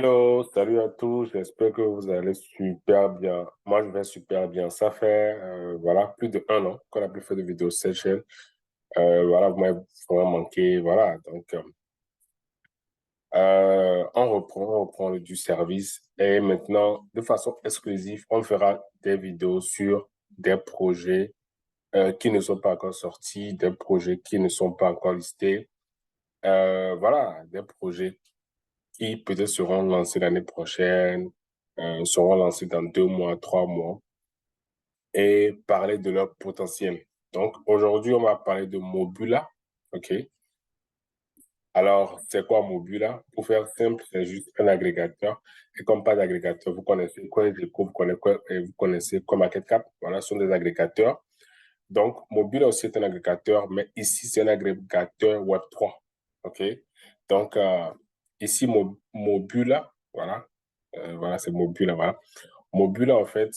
Hello, salut à tous, j'espère que vous allez super bien. Moi, je vais super bien. Ça fait voilà, plus de 1 an qu'on n'a plus fait de vidéo session. Voilà, vous m'avez vraiment manqué. Voilà, donc on reprend du service. Et maintenant, de façon exclusive, on fera des vidéos sur des projets qui ne sont pas encore sortis, des projets qui ne sont pas encore listés. Voilà, des projets qui peut-être seront lancés l'année prochaine, seront lancés dans 2 mois, 3 mois, et parler de leur potentiel. Donc, aujourd'hui, on va parler de Mobula. OK? Alors, c'est quoi Mobula? Pour faire simple, c'est juste un agrégateur. Et comme pas d'agrégateur, vous connaissez Coinsgecko, vous connaissez CoinMarketCap. Voilà, ce sont des agrégateurs. Donc, Mobula aussi est un agrégateur, mais ici, c'est un agrégateur Web3. OK? Donc, ici, Mobula, voilà. Voilà, c'est Mobula, voilà. Mobula, en fait,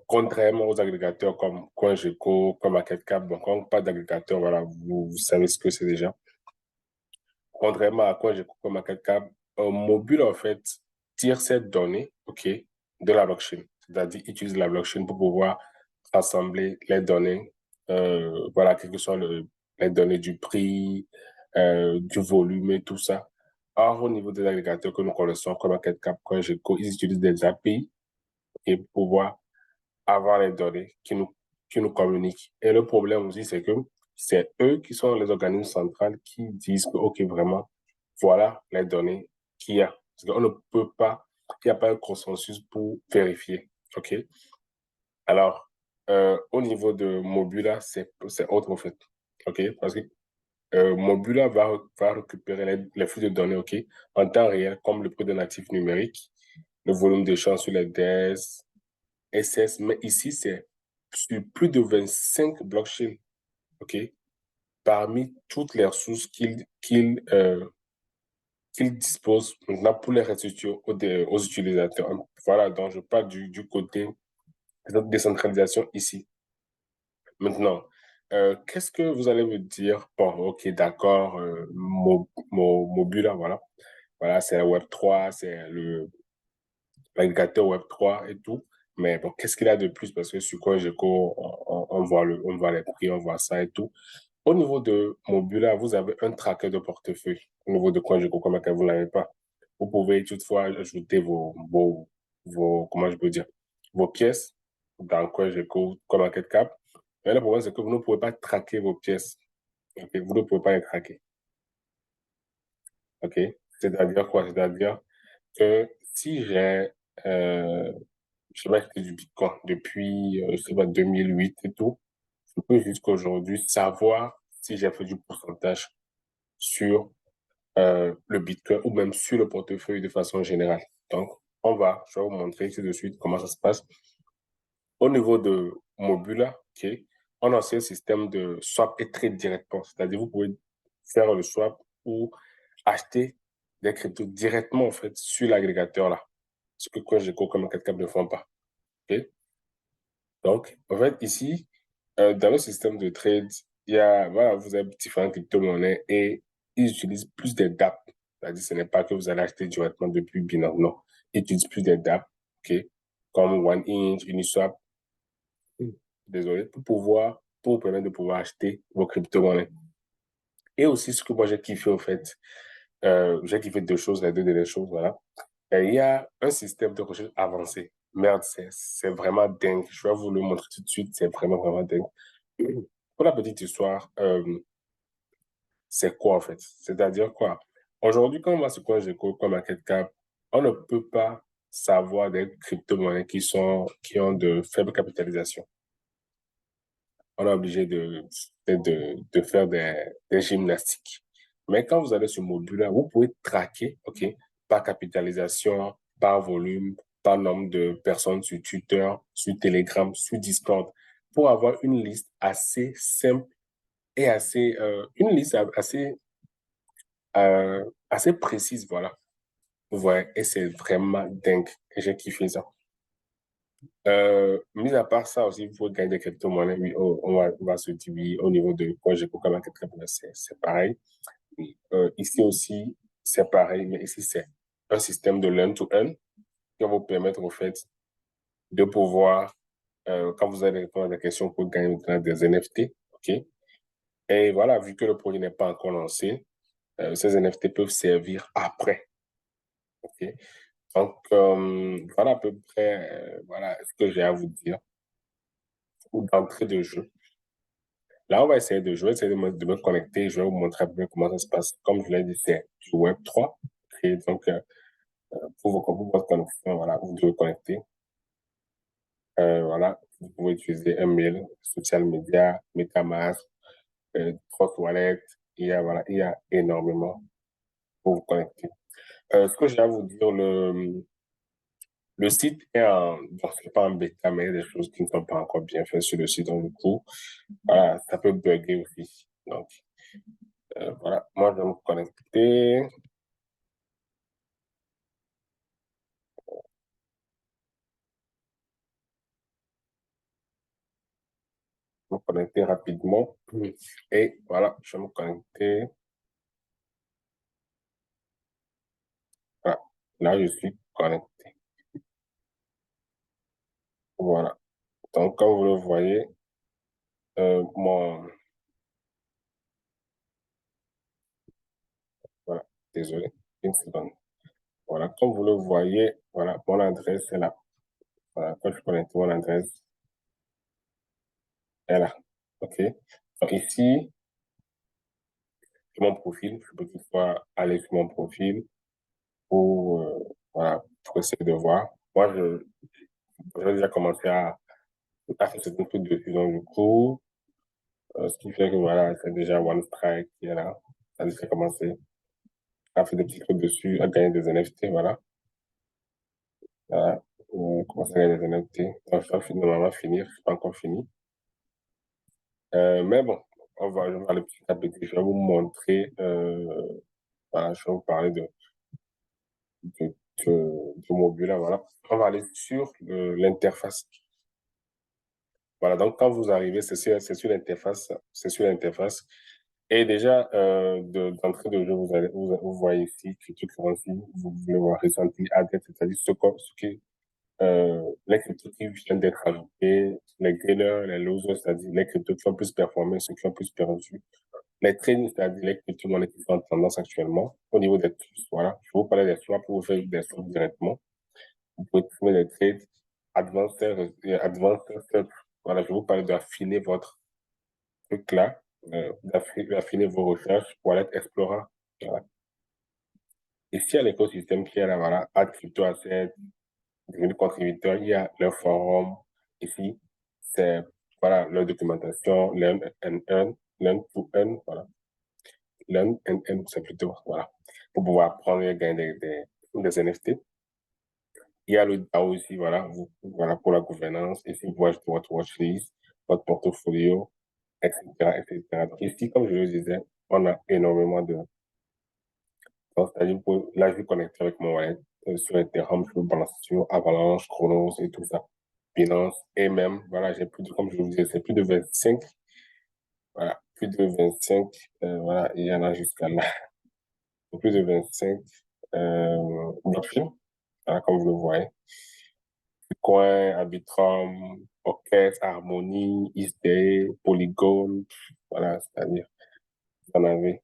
contrairement aux agrégateurs comme CoinGecko, comme MarketCap, donc quand on parle d'agrégateur, voilà, vous savez ce que c'est déjà. Contrairement à CoinGecko, comme MarketCap, Mobula, en fait, tire ces données, OK, de la blockchain. C'est-à-dire, utilise la blockchain pour pouvoir rassembler les données, voilà, quelles que soient les données du prix, du volume et tout ça. Or, au niveau des agrégateurs que nous connaissons, comme MarketCap, CoinGecko, ils utilisent des API et pour pouvoir avoir les données qui nous communiquent. Et le problème aussi, c'est que c'est eux qui sont les organismes centrales qui disent que, OK, vraiment, voilà les données qu'il y a. Parce qu'on ne peut pas, il n'y a pas un consensus pour vérifier. OK? Alors, au niveau de Mobula, c'est autre en fait. OK? Parce que Mobula va récupérer les flux de données, OK, en temps réel, comme le prix d'un actif numérique, le volume d'échange sur les DES, SS, mais ici, c'est sur plus de 25 blockchains, OK, parmi toutes les ressources qu'il dispose maintenant pour les restituer aux utilisateurs. Voilà, donc je parle du côté de notre décentralisation ici. Maintenant, qu'est-ce que vous allez me dire? Bon, OK, d'accord, Mobula, voilà. Voilà, c'est Web3, c'est l'agrégateur Web3 et tout. Mais bon, qu'est-ce qu'il y a de plus? Parce que sur CoinGecko, on voit les prix, on voit ça et tout. Au niveau de Mobula, vous avez un tracker de portefeuille. Au niveau de CoinGecko, comme vous ne l'avez pas. Vous pouvez toutefois ajouter comment je peux dire, vos pièces dans CoinGecko, comme Cap. Mais le problème, c'est que vous ne pouvez pas traquer vos pièces. OK? Vous ne pouvez pas les traquer. OK? C'est-à-dire quoi? C'est-à-dire que si euh, je sais pas, acheté du Bitcoin depuis, je sais pas, 2008 et tout, je peux jusqu'à aujourd'hui savoir si j'ai fait du pourcentage sur le Bitcoin ou même sur le portefeuille de façon générale. Donc, je vais vous montrer tout de suite comment ça se passe. Au niveau de Mobula, OK, on a aussi un système de swap et trade directement. C'est-à-dire, vous pouvez faire le swap ou acheter des cryptos directement, en fait, sur l'agrégateur là. Ce que CoinGecko comme quelqu'un ne font pas. OK? Donc, en fait, ici, dans le système de trade, voilà, vous avez différentes crypto-monnaies et ils utilisent plus des dApps. C'est-à-dire, ce n'est pas que vous allez acheter directement depuis Binance, non. Ils utilisent plus des dApps, OK, comme OneInch, Uniswap, désolé, pour vous permettre de pouvoir acheter vos crypto-monnaies. Et aussi, ce que moi j'ai kiffé, en fait, j'ai kiffé deux choses, les deux dernières choses, voilà. Et il y a un système de recherche avancé. Merde, c'est vraiment dingue. Je vais vous le montrer tout de suite, c'est vraiment, vraiment dingue. Pour la petite histoire, c'est quoi en fait? C'est-à-dire quoi? Aujourd'hui, quand on va sur CoinGecko, comme MarketCap, on ne peut pas savoir des crypto-monnaies qui ont de faibles capitalisations. On est obligé de faire des gymnastiques. Mais quand vous allez sur Mobula, vous pouvez traquer, OK, par capitalisation, par volume, par nombre de personnes sur Twitter, sur Telegram, sur Discord, pour avoir une liste assez simple et une liste assez précise, voilà. Ouais, et c'est vraiment dingue. Et j'ai kiffé ça. Mis à part ça aussi, il faut gagner des crypto-monnaies. Oui, on va se dire oui, au niveau de quand j'ai Coca-Cola, c'est pareil. Oui. Ici aussi, c'est pareil, mais ici, c'est un système de learn-to-earn qui va vous permettre, au fait, de pouvoir, quand vous allez répondre à des questions pour gagner des NFT, OK? Et voilà, vu que le projet n'est pas encore lancé, ces NFT peuvent servir après, OK? Donc, voilà à peu près, voilà ce que j'ai à vous dire ou d'entrée de jeu. Là, on va essayer de jouer, essayer de me connecter. Je vais vous montrer un peu comment ça se passe. Comme je l'ai dit, c'est du Web3. Et donc, pour votre connexion, voilà, vous devez connecter. Voilà, vous pouvez utiliser un mail, social media, MetaMask, Trust Wallet. Voilà, il y a énormément pour vous connecter. Ce que j'ai à vous dire, le site est bon, c'est pas en bêta, mais il y a des choses qui ne sont pas encore bien faites sur le site. Donc, du coup, voilà, ça peut bugger aussi. Donc, voilà, moi, je vais me connecter. Me connecter rapidement. Et voilà, je vais me connecter. Voilà, là, je suis connecté. Voilà. Donc, comme vous le voyez, mon... Voilà, désolé, une seconde. Voilà, comme vous le voyez, voilà, mon adresse est là. Voilà, quand je suis connecté, mon adresse est là. OK? Donc, ici, sur mon profil, je peux toutefois aller sur mon profil pour, voilà, pour essayer de voir. Moi, j'ai déjà commencé à faire certains trucs dessus. Donc, du coup, ce qui fait que voilà, c'est déjà One Strike qui est là. Ça a déjà commencé à faire des petits trucs dessus, à gagner des NFT, voilà. Voilà. On commence à gagner des NFT. Donc, je vais normalement finir, je suis pas encore fini. Mais bon, je vais aller petit à petit. Je vais vous montrer, voilà, je vais vous parler de, du mobile, là, voilà. On va aller sur l'interface. Voilà, donc quand vous arrivez, c'est sur l'interface, c'est sur l'interface. Et déjà, d'entrée de jeu, vous voyez ici, cryptocurrency, vous voulez voir ressenti added, c'est-à-dire ce qui, les cryptos qui viennent d'être ajoutés, les gainers, les losers, c'est-à-dire les cryptos qui ont plus performé, ceux qui ont plus perdu, les trends, c'est-à-dire les crypto-monnaies qui sont en tendance actuellement, au niveau des tools, voilà. Je vais vous parler des swaps pour vous faire des swaps directement. Vous pouvez trouver les trades, advanced research. Voilà, je vais vous parler d'affiner votre truc là, d'affiner vos recherches, Wallet Explorer. Voilà. Ici, il y a l'écosystème qui est là, voilà, Add Crypto Asset, devenir contributeur, il y a le forum. Ici, c'est, voilà, leur documentation, Learn to Earn, voilà. Learn and Earn, c'est plutôt, voilà, pour pouvoir apprendre et gagner des NFT. Il y a le DAO aussi, voilà, voilà, pour la gouvernance. Ici, vous voyez votre watchlist, votre portfolio, etc., etc. Donc ici, comme je le disais, on a énormément de... Donc, c'est-à-dire, là, je suis connecté avec mon wallet sur Ethereum, je peux balancer sur Avalanche, Chronos et tout ça. Binance, et même, voilà, j'ai plus de, comme je vous disais, c'est plus de 25, voilà, plus de 25, voilà, il y en a jusqu'à là, plus de 25 blockchains, voilà, comme vous le voyez. Bitcoin, Arbitrum, Orchestre, Harmony, Easday, Polygon, voilà, c'est-à-dire, vous en avez.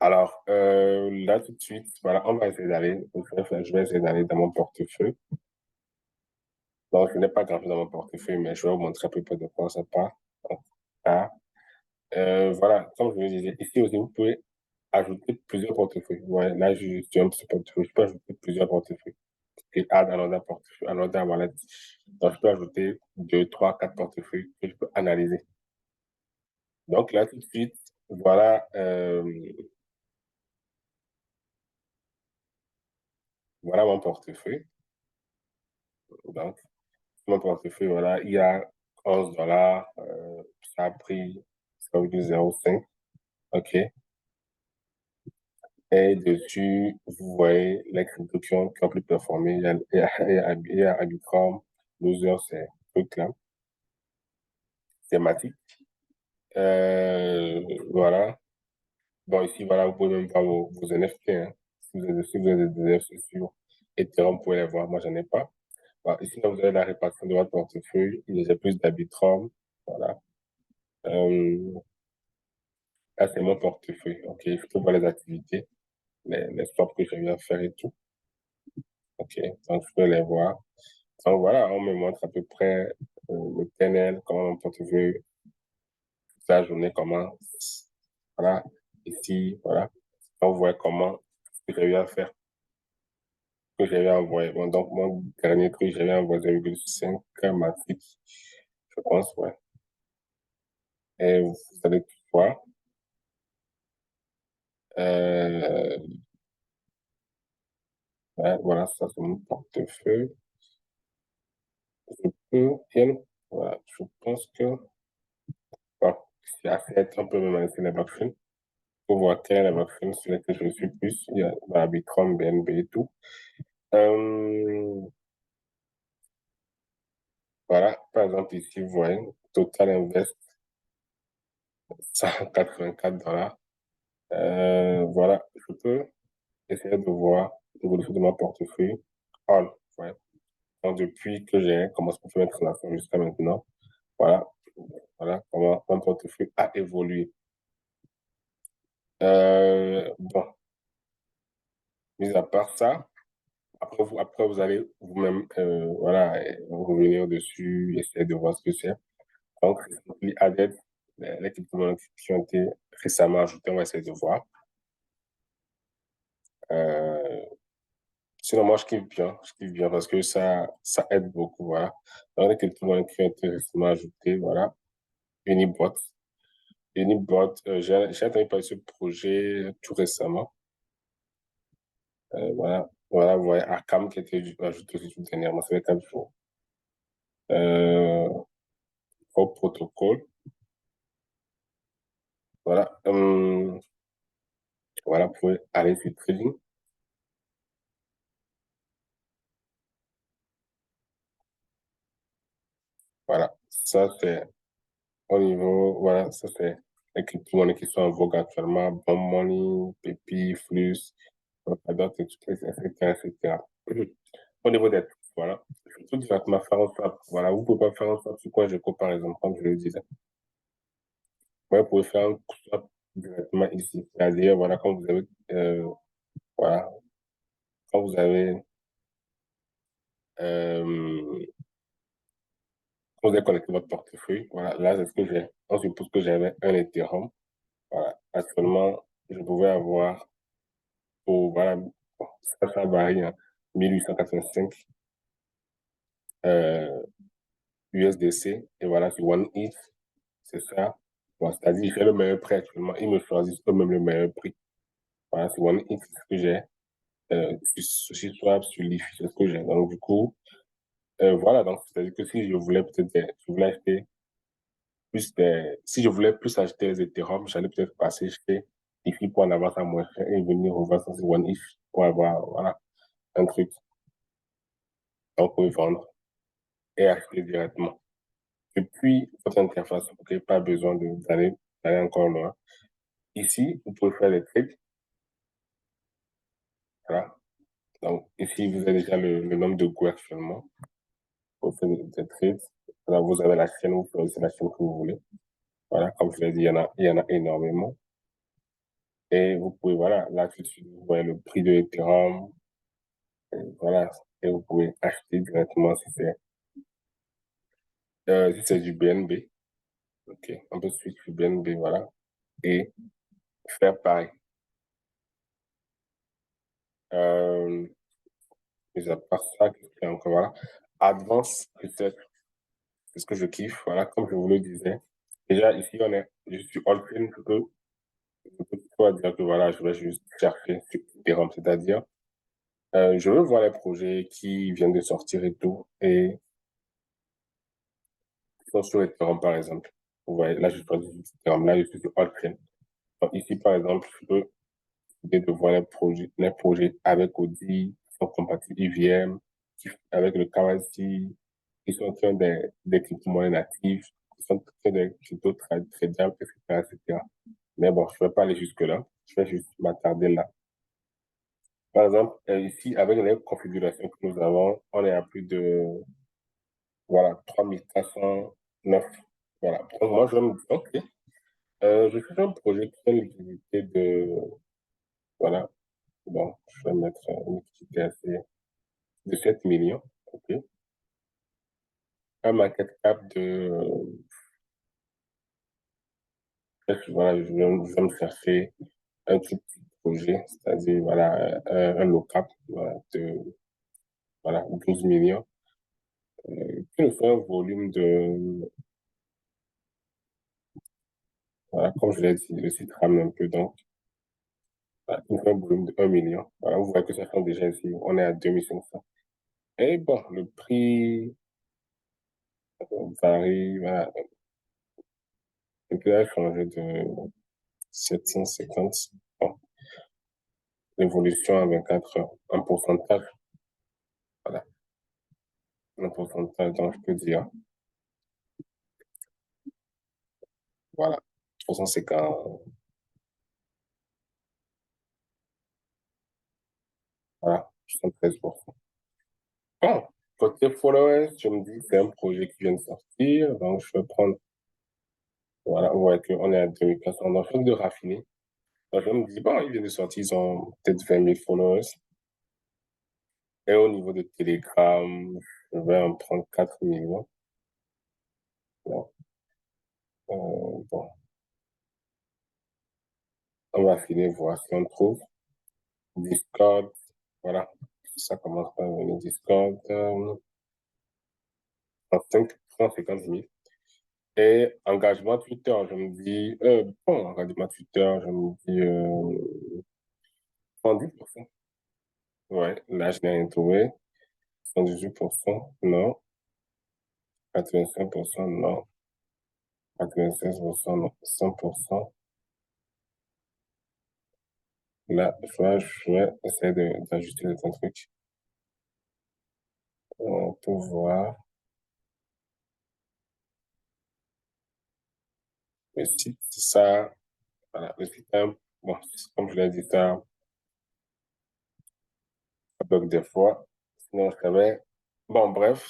Alors, là, tout de suite, voilà, on va essayer d'aller, je vais essayer d'aller dans mon portefeuille. Donc, je n'ai pas grand-chose dans mon portefeuille, mais je vais vous montrer un peu de quoi ça parle. Donc, là, voilà, comme je vous disais, ici aussi, vous pouvez ajouter plusieurs portefeuilles. Ouais, là, je suis un petit portefeuille, je peux ajouter plusieurs portefeuilles. Et add another portefeuille, another wallet. Donc, je peux ajouter 2, 3, 4 portefeuilles que je peux analyser. Donc, là, tout de suite, voilà, voilà mon portefeuille. Donc, mon portefeuille, voilà, il y a 11 dollars, ça a pris 0,05. OK. Et dessus, vous voyez les cryptos qui ont plus performé. Il y a Arbitrum, Loser, c'est truc là, thématique. Voilà. Bon, ici, voilà, vous pouvez même voir vos NFT, hein. Si vous avez des NFT sur Ethereum, vous pouvez les voir. Moi, j'en ai pas. Bon, ici, là, vous avez la répartition de votre portefeuille. Il y a plus d'Arbitrum. Voilà. Euh, Là, c'est mon portefeuille. OK. Je peux voir les activités, les swaps que je viens faire et tout. OK. Donc, je peux les voir. Donc, voilà, on me montre à peu près le PNL, comment mon portefeuille, sa journée commence. Voilà. Ici, voilà. On voit comment ce que j'ai eu à faire, que j'avais envoyé. Bon, donc, mon dernier truc, j'avais envoyé 0,5 matrix, je pense, ouais. Et vous allez tout voir. Euh, ouais, voilà, ça, c'est mon portefeuille. Je peux, voilà, je pense que, bon, c'est assez être un peu même avec les blockchains. Pour voir quelle est la blockchain sur laquelle je suis plus. Il y a bah, Bitcoin, BNB et tout. Euh, voilà, par exemple, ici, vous voyez, Total Invest, 184 $. Voilà, je peux essayer de voir l'évolution de mon portefeuille. All, ouais. Donc, depuis que j'ai commencé à mettre en avant jusqu'à maintenant, voilà, voilà comment mon portefeuille a évolué. Bon, mis à part ça, après vous allez vous-même, voilà, revenir dessus, essayer de voir ce que c'est. Donc, les added, les crypto-monnaies qui ont été récemment ajoutées, on va essayer de voir. Euh, Sinon, moi, je kiffe bien parce que ça aide beaucoup, voilà. Dans les crypto-monnaies qui ont été récemment ajoutées, voilà. Unibot. Unibot, j'ai entendu parler de ce projet tout récemment. Voilà. Voilà, vous voyez, Arcam qui a été ajouté aussi tout dernièrement, ça fait 4 jours. Euh, Au protocole. Voilà. Voilà, vous pouvez aller sur trading. Voilà. Ça, c'est au niveau, voilà, ça, c'est les crypto-monnaies qui sont en vogue actuellement. Bon Money, Pepi, Flux, Polkadot, etc., etc. Au niveau des trucs, voilà. Je peux tout directement faire un swap. Voilà, vous pouvez pas faire un swap sur quoi je par exemple, comme je le disais. Vous pouvez faire un swap directement ici. C'est-à-dire, voilà, voilà, quand vous avez, euh, quand vous avez connecté votre portefeuille, voilà, là, c'est ce que j'ai. On suppose que j'avais un Ethereum. Voilà. Actuellement, je pouvais avoir, voilà, bon, ça varie, hein, 1885 euh, USDC. Et voilà, sur OneEarth, c'est ça. Bon, c'est-à-dire, j'ai le meilleur prix actuellement. Ils me choisissent eux-mêmes le meilleur prix. Voilà, sur OneEarth, c'est ce que j'ai. Sur SushiSwap, sur Leafy, c'est ce que j'ai. Donc, du coup, voilà. Donc, c'est-à-dire que si je voulais je voulais acheter si je voulais plus acheter les Ethereum, j'allais peut-être passer chez Leafy pour en avoir ça moins cher et venir revendre ça sur OneEarth pour avoir, voilà, un truc. Donc, pour vendre et acheter directement. Depuis votre interface, vous n'avez pas besoin d'aller encore loin. Ici, vous pouvez faire des trades. Voilà. Donc, ici, vous avez déjà le nombre de goûts actuellement. Vous faites des trades. Là, vous avez la chaîne, vous choisissez la chaîne que vous voulez. Voilà, comme je l'ai dit, il y en a énormément. Et vous pouvez, voilà, là, tout de suite, vous voyez le prix de Ethereum. Et voilà. Et vous pouvez acheter directement si c'est du BNB. OK. On peut switch sur BNB, voilà. Et faire pareil. Euh, Mis à part ça, qu'est-ce qu'il y a encore, voilà. Advance Research, c'est ce que je kiffe, voilà, comme je vous le disais. Déjà, ici, je suis all-in, je peux pas dire que voilà, je vais juste chercher sur Ethereum, c'est-à-dire, je veux voir les projets qui viennent de sortir et tout, et qui sont sur Ethereum, par exemple. Vous voyez, là, je choisis Ethereum, là, je suis sur all-in. Donc, ici, par exemple, je peux essayer de voir les projets avec Audi, qui sont compatibles IVM, avec le KYC, qui ont des crypto-monnaies natives, qui sont des cryptos tradables, etc., etc. Mais bon, je ne vais pas aller jusque-là. Je vais juste m'attarder là. Par exemple, ici, avec les configurations que nous avons, on est à plus de, voilà, 3409. Voilà. Donc, moi, je me dis, OK, je fais un projet qui a une utilité de, voilà, bon, je vais mettre une utilité assez, de 7 millions. OK. Un market cap de, voilà, je vais me chercher un tout petit projet, c'est-à-dire, voilà, un low cap, voilà, de, voilà, 12 millions, qui nous fait un volume de, voilà, comme je l'ai dit, le site rame un peu, donc, voilà, qui nous fait un volume de 1 million. Voilà, vous voyez que ça change déjà ici, on est à 2500. Et bon, le prix varie, voilà, le prix a changé de 750, bon, l'évolution en 24 heures, un pourcentage, voilà, un pourcentage, donc je peux dire, voilà, 350, voilà, 73%. Bon, côté followers, je me dis, c'est un projet qui vient de sortir, donc je vais prendre, voilà, vous voyez qu'on est à 2400, donc je viens de raffiner. Donc je me dis, bon, il vient de sortir, ils ont peut-être 20 000 followers. Et au niveau de Telegram, je vais en prendre 4 millions. Bon, bon, on va affiner, voir si on trouve. Discord, voilà, ça commence par venir. Discord, 150 000. Et engagement Twitter, je me dis, bon, engagement Twitter, je me dis, 110%. Ouais, là, je n'ai rien trouvé. 118%, non. 85%, non. 96%, non. 100%. Là, je vais essayer d'ajuster les trucs. Pour voir le site, ça, voilà, le site, bon, comme je l'ai dit, ça bug des fois. Sinon, je savais. Bon, bref,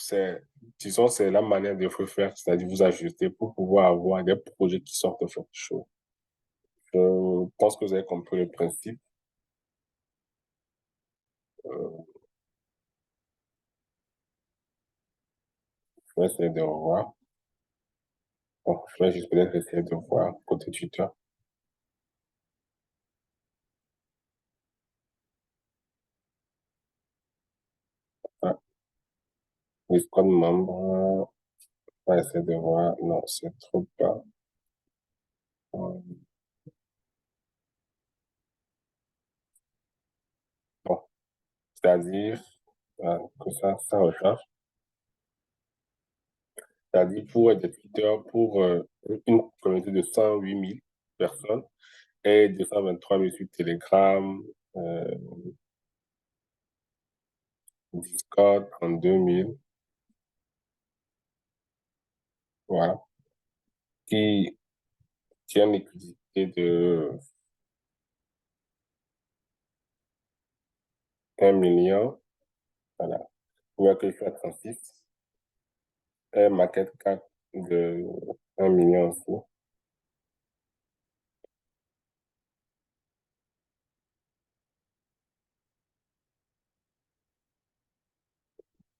disons, c'est la manière de vous faire, c'est-à-dire vous ajuster pour pouvoir avoir des projets qui sortent de chaud. Je pense que vous avez compris le principe. Euh, je vais essayer de revoir. Bon, je vais juste peut-être essayer de voir côté Twitter. Ah, Discord membre, je vais essayer de voir. Non, c'est trop pas. Bon, c'est-à-dire que ça recharge. C'est-à-dire pour des Twitter, pour une communauté de 108 000 personnes et 223 000 sur Telegram, euh, Discord en 2000, voilà, qui, qui a une liquidité de 1 million, voilà. Vous voyez que je suis à 36, et market cap de 1 million aussi.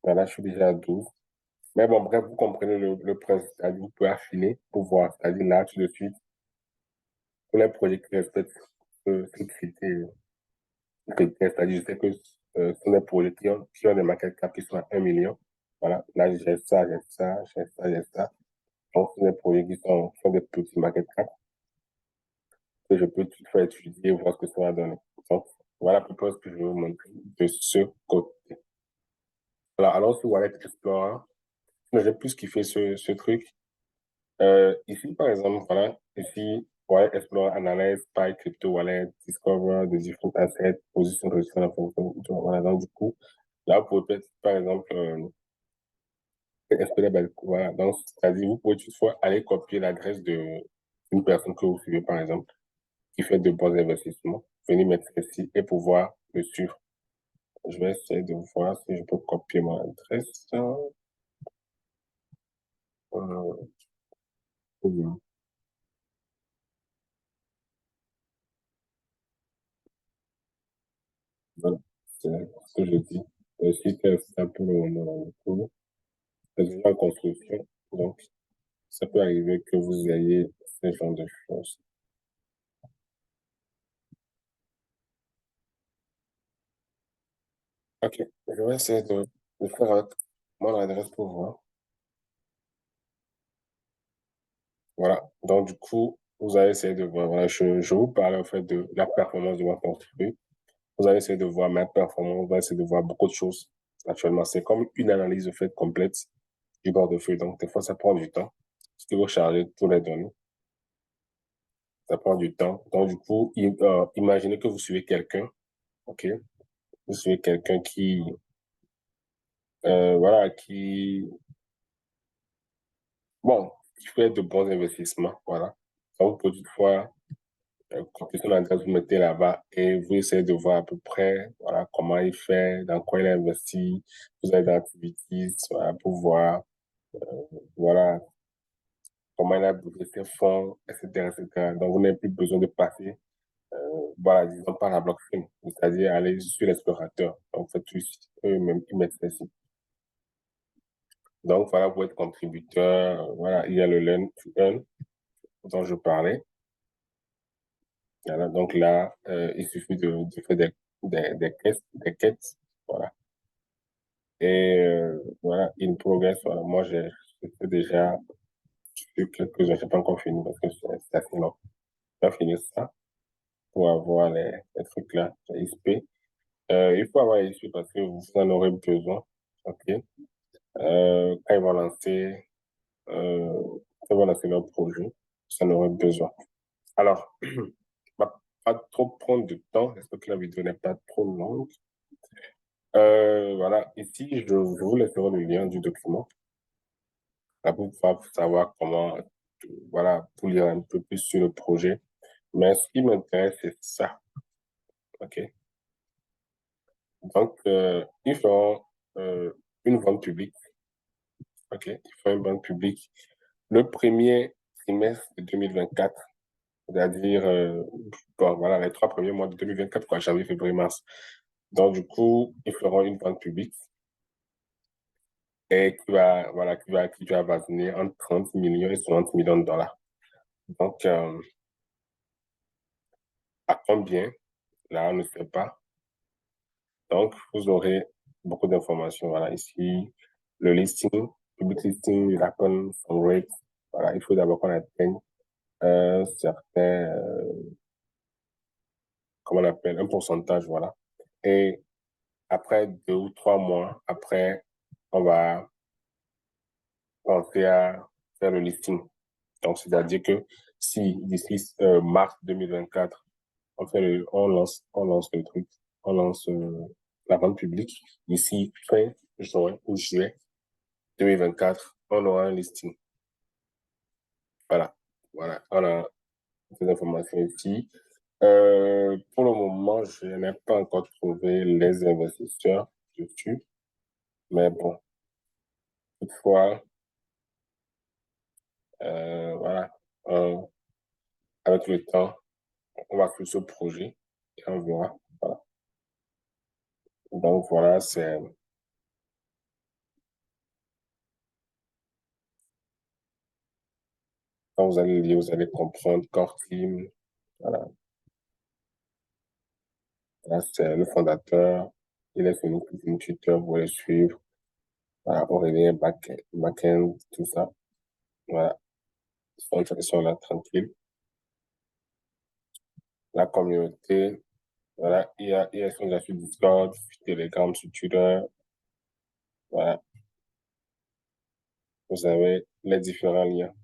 Voilà, je suis déjà à 12. Mais bon, bref, vous comprenez le principe, c'est-à-dire vous pouvez affiner pour voir, c'est-à-dire là, tout de suite, pour les projets qui respectent ce critère, c'est-à-dire je sais que ce sont des projets qui ont des market cap qui sont à 1 million. Voilà, là, j'ai ça, j'ai ça, j'ai ça, j'ai ça. Donc, ce sont des projets qui sont des petits market cap que je peux toutefois étudier et voir ce que ça va donner. Donc, voilà à peu près ce que je vais vous montrer de ce côté. Alors, allons sur Wallet Explorer. J'ai plus kiffé ce truc. Ici, par exemple, voilà, ici, Wallet Explorer, Analyze, Spy, Crypto Wallet, Discover, the different assets, position, position, la fonction, voilà, donc du coup, là, vous pouvez peut-être, par exemple, explorer, ben, voilà, donc, c'est-à-dire, vous pouvez toutefois aller copier l'adresse de une personne que vous suivez, par exemple. qui fait de bons investissements, venir mettre ici et pouvoir le suivre. Je vais essayer de voir si je peux copier mon adresse. Euh, oui, voilà, c'est ce que je dis. Le site est stable pour le moment dans le coup. C'est déjà en construction, donc ça peut arriver que vous ayez ce genre de choses. Ok, je vais essayer de faire avec mon adresse pour voir. Voilà, donc du coup, vous allez essayer de voir. Voilà, je vous parle en fait de la performance de ma portefeuille. Vous allez essayer de voir ma performance, vous allez essayer de voir beaucoup de choses. Actuellement, c'est comme une analyse de fait complète du portefeuille. Donc, des fois, ça prend du temps. Parce que vous chargez tous les données, ça prend du temps. Donc, du coup, imaginez que vous suivez quelqu'un, OK? Vous suivez quelqu'un voilà, bon, qui fait de bons investissements, voilà. Donc, petite fois, copiez son adresse, vous mettez là-bas et vous essayez de voir à peu près, voilà, comment il fait, dans quoi il a investi, vous avez des activités, voilà, pour voir, voilà, comment il a bougé ses fonds, etc., etc. Donc, vous n'avez plus besoin de passer, voilà, disons, par la blockchain, c'est-à-dire aller sur l'explorateur. Donc, faites tout ici. Eux-mêmes, ils mettent ça ici. Donc, voilà, vous êtes contributeur, voilà, il y a le learn to earn dont je parlais. Voilà, donc là, il suffit de faire des quêtes, voilà. Et voilà, in progress, voilà, moi, j'ai fait déjà quelques-uns, je n'ai pas encore fini parce que c'est assez long. Je vais finir ça pour avoir les trucs là, les XP. Il faut avoir les XP parce que vous en aurez besoin. OK? Quand ils vont lancer, euh, quand ils vont lancer leur projet, vous en aurez besoin. Alors, je ne vais pas trop prendre de temps. J'espère que la vidéo n'est pas trop longue. Voilà, ici, je vous laisserai le lien du document là, pour pouvoir savoir comment, voilà, pour lire un peu plus sur le projet. Mais ce qui m'intéresse, c'est ça. OK? Donc, ils feront une vente publique. OK? Ils feront une vente publique le premier trimestre de 2024, c'est-à-dire, bon, voilà, les 3 premiers mois de 2024, quoi, janvier, février, mars. Donc, du coup, ils feront une vente publique et voilà, qui va avoisiner entre 30 millions et 60 millions de dollars. Donc, à combien? Là, on ne sait pas. Donc, vous aurez beaucoup d'informations. Voilà, ici, le listing, public listing, la son rate. Voilà, il faut d'abord qu'on atteigne un certain, comment on appelle, un pourcentage, voilà. Et après 2 ou 3 mois, après, on va penser à faire le listing. Donc, c'est-à-dire que si d'ici mars 2024, on lance le truc, on lance la vente publique, d'ici fin juin ou juillet 2024, on aura un listing. Voilà, voilà, on a ces informations ici. Pour le moment, je n'ai pas encore trouvé les investisseurs dessus, mais bon, toutefois, voilà, euh, avec le temps, on va faire ce projet et on verra. Voilà. Donc voilà, c'est quand vous allez lire, vous allez comprendre Core Team. Voilà, là, c'est le fondateur. Il est sur une tuteur, vous pouvez le suivre. Voilà, Aurélien, backend, tout ça. Voilà, ils sont là tranquilles. La communauté, voilà, ils sont là sur Discord, sur Telegram, sur Twitter. Voilà, vous avez les différents liens.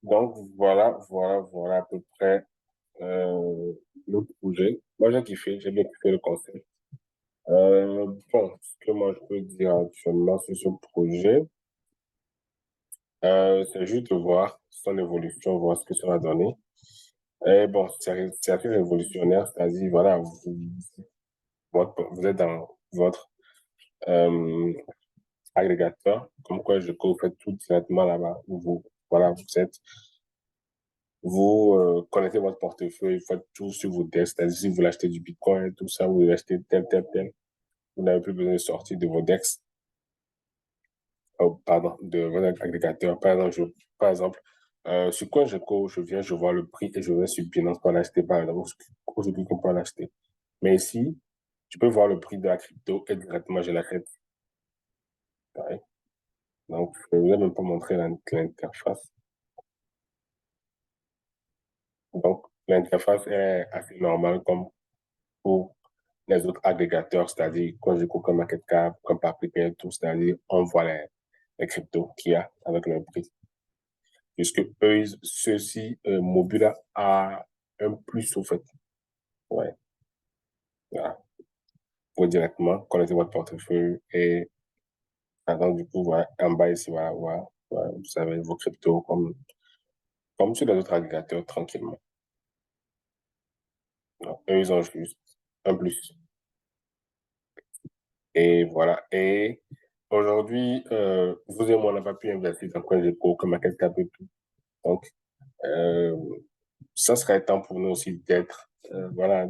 Donc, voilà à peu près le projet. Moi, j'ai bien kiffé le concept. Bon, ce que moi je peux dire actuellement sur ce projet, c'est juste de voir son évolution, voir ce que ça va donner. Et bon, c'est assez révolutionnaire, c'est-à-dire, voilà, vous êtes dans votre euh, agrégateur, comme quoi je vous faites tout directement là-bas. Voilà, vous connectez votre portefeuille, vous faites tout sur vos DEX, c'est-à-dire si vous voulez acheter du Bitcoin, tout ça, vous voulez acheter tel. Vous n'avez plus besoin de sortir de vos DEX, pardon, de votre agrégateur. Par exemple, sur CoinGecko, je vois le prix et je vais sur Binance pour l'acheter, par exemple, aujourd'hui qu'on peut l'acheter. Mais ici, tu peux voir le prix de la crypto et directement, je l'achète. Ouais. Donc, je ne vous ai même pas montré l'interface. Donc, l'interface est assez normale comme pour les autres agrégateurs, c'est-à-dire CoinGecko, comme MarketCap, comme Paprika et tout, c'est-à-dire on voit les cryptos qu'il y a avec le prix. Puisque eux, ceux-ci, Mobula a un plus au fait. Ouais, voilà. Pour directement connecter votre portefeuille et attendre du coup, voilà, en bas ici, voilà, vous savez, vos cryptos comme sur les autres agrégateurs tranquillement. Donc, eux, ils ont juste un plus. Et voilà. Et aujourd'hui, vous et moi, on n'a pas pu investir dans CoinGecko, comme MarketCap et tout. Donc, euh, ça serait temps pour nous aussi voilà,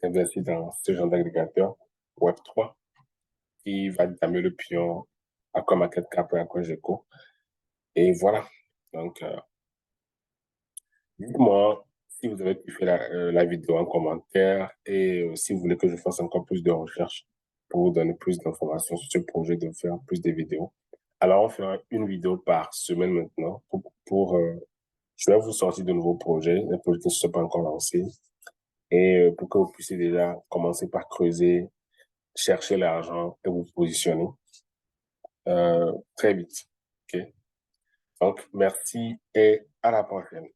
d'investir dans ce genre d'agrégateur Web3 qui va damer le pion à CoinMarketCap et à CoinGecko. Et voilà. Donc, dites-moi si vous avez kiffé la vidéo en commentaire et si vous voulez que je fasse encore plus de recherches pour vous donner plus d'informations sur ce projet de faire plus de vidéos. Alors, on fera une vidéo par semaine maintenant je vais vous sortir de nouveaux projets, les projets qui ne sont pas encore lancés et pour que vous puissiez déjà commencer par creuser, chercher l'argent et vous positionner très vite. OK? Donc, merci et à la prochaine.